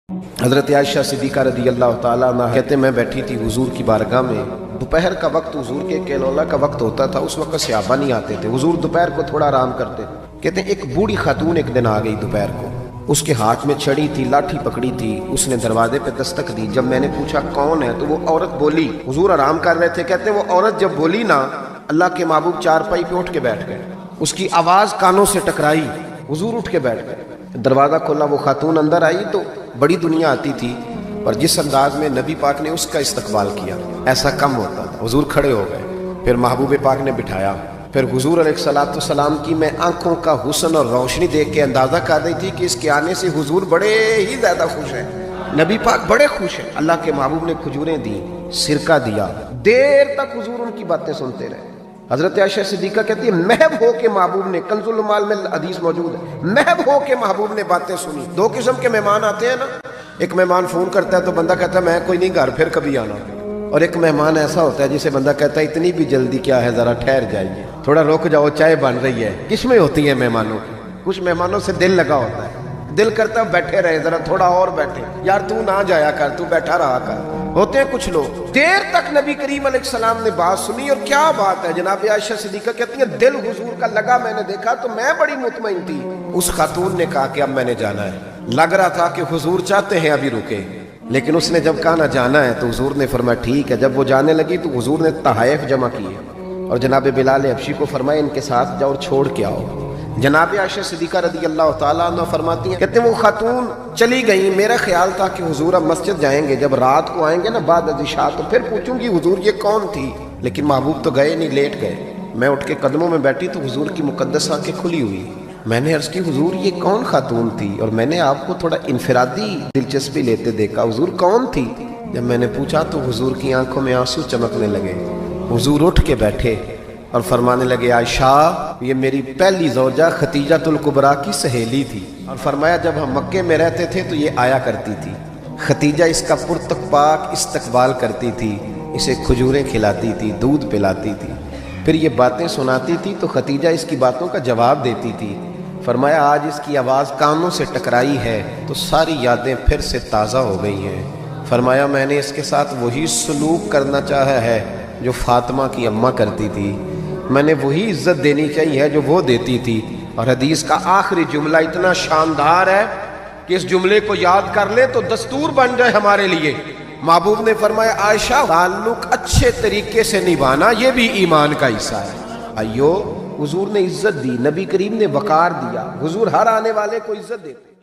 حضرت عائشہ صدیقہ رضی اللہ تعالیٰ عنہ کہتے میں بیٹھی تھی حضور کی بارگاہ میں، دوپہر کا وقت حضور کے کیلولا کا وقت ہوتا تھا، اس وقت صحابہ نہیں آتے تھے، حضور دوپہر کو تھوڑا آرام کرتے تھے۔ کہتے ہیں ایک بوڑھی خاتون ایک دن آ گئی دوپہر کو، اس کے ہاتھ میں چھڑی تھی، لاٹھی پکڑی تھی، اس نے دروازے پہ دستک دی۔ جب میں نے پوچھا کون ہے تو وہ عورت بولی، حضور آرام کر رہے تھے، کہتے ہیں وہ عورت جب بولی نا، اللہ کے محبوب چارپائی پہ اٹھ کے بیٹھ گئے، اس کی آواز کانوں سے ٹکرائی، حضور اٹھ کے بیٹھ گئے۔ دروازہ کھولا، وہ خاتون اندر آئی تو بڑی دنیا آتی تھی، اور جس انداز میں نبی پاک نے اس کا استقبال کیا ایسا کم ہوتا تھا۔ حضور کھڑے ہو گئے، پھر محبوب پاک نے بٹھایا، پھر حضور علیہ السلام کی میں آنکھوں کا حسن اور روشنی دیکھ کے اندازہ کر رہی تھی کہ اس کے آنے سے حضور بڑے ہی زیادہ خوش ہیں، نبی پاک بڑے خوش ہیں۔ اللہ کے محبوب نے کھجوریں دی، سرکہ دیا، دیر تک حضور ان کی باتیں سنتے رہے۔ حضرت عائشہ صدیقہ کہتی ہے محب ہو کے محبوب نے، کنز المال میں حدیث موجود ہے، محب ہو کے محبوب نے باتیں سنی۔ دو قسم کے مہمان آتے ہیں نا، ایک مہمان فون کرتا ہے تو بندہ کہتا ہے میں کوئی نہیں گھر، پھر کبھی آنا، اور ایک مہمان ایسا ہوتا ہے جسے بندہ کہتا ہے اتنی بھی جلدی کیا ہے، ذرا ٹھہر جائیے، تھوڑا رک جاؤ، چائے بن رہی ہے۔ قسمیں ہوتی ہیں مہمانوں کی، کچھ مہمانوں سے دل لگا ہوتا ہے، دل کرتا ہے بیٹھے رہے، ذرا تھوڑا اور بیٹھے، یار تو نہ جایا کر، تو بیٹھا رہا کر۔ ہوتے ہیں کچھ لوگ، دیر تک نبی کریم علیہ السلام نے بات سنی، اور کیا بات ہے، جناب عائشہ صدیقہ کہتی ہیں دل حضور کا لگا، میں نے دیکھا تو میں بڑی مطمئن تھی۔ اس خاتون نے کہا کہ اب میں نے جانا ہے، لگ رہا تھا کہ حضور چاہتے ہیں ابھی رکے، لیکن اس نے جب کہا نہ جانا ہے تو حضور نے فرمایا ٹھیک ہے۔ جب وہ جانے لگی تو حضور نے تحائف جمع کیے اور جناب بلال حبشی کو فرمایا ان کے ساتھ جاؤ اور چھوڑ کے آؤ۔ جناب عائشہ صدیقہ رضی اللہ تعالیٰ عنہ فرماتی ہیں، کہتے ہیں وہ خاتون چلی گئی، میرا خیال تھا کہ حضور اب مسجد جائیں گے، جب رات کو آئیں گے نا بعد از عشاء تو پھر پوچھوں گی حضور یہ کون تھی، لیکن محبوب تو گئے نہیں، لیٹ گئے۔ میں اٹھ کے قدموں میں بیٹھی تو حضور کی مقدس آنکھیں کھلی ہوئی، میں نے عرض کی حضور یہ کون خاتون تھی، اور میں نے آپ کو تھوڑا انفرادی دلچسپی لیتے دیکھا، حضور کون تھی؟ جب میں نے پوچھا تو حضور کی آنکھوں میں آنسو چمکنے لگے، حضور اٹھ کے بیٹھے اور فرمانے لگے عائشہ یہ میری پہلی زوجہ خدیجہ الکبریٰ کی سہیلی تھی، اور فرمایا جب ہم مکے میں رہتے تھے تو یہ آیا کرتی تھی، خدیجہ اس کا پرتک پاک استقبال کرتی تھی، اسے کھجوریں کھلاتی تھی، دودھ پلاتی تھی، پھر یہ باتیں سناتی تھی تو خدیجہ اس کی باتوں کا جواب دیتی تھی۔ فرمایا آج اس کی آواز کانوں سے ٹکرائی ہے تو ساری یادیں پھر سے تازہ ہو گئی ہیں۔ فرمایا میں نے اس کے ساتھ وہی سلوک کرنا چاہا ہے جو فاطمہ کی اماں کرتی تھی، میں نے وہی عزت دینی چاہیے جو وہ دیتی تھی۔ اور حدیث کا آخری جملہ اتنا شاندار ہے کہ اس جملے کو یاد کر لیں تو دستور بن جائے ہمارے لیے۔ محبوب نے فرمایا عائشہ تعلق اچھے طریقے سے نبھانا یہ بھی ایمان کا حصہ ہے۔ حضور نے عزت دی، نبی کریم نے وقار دیا، حضور ہر آنے والے کو عزت دیتے۔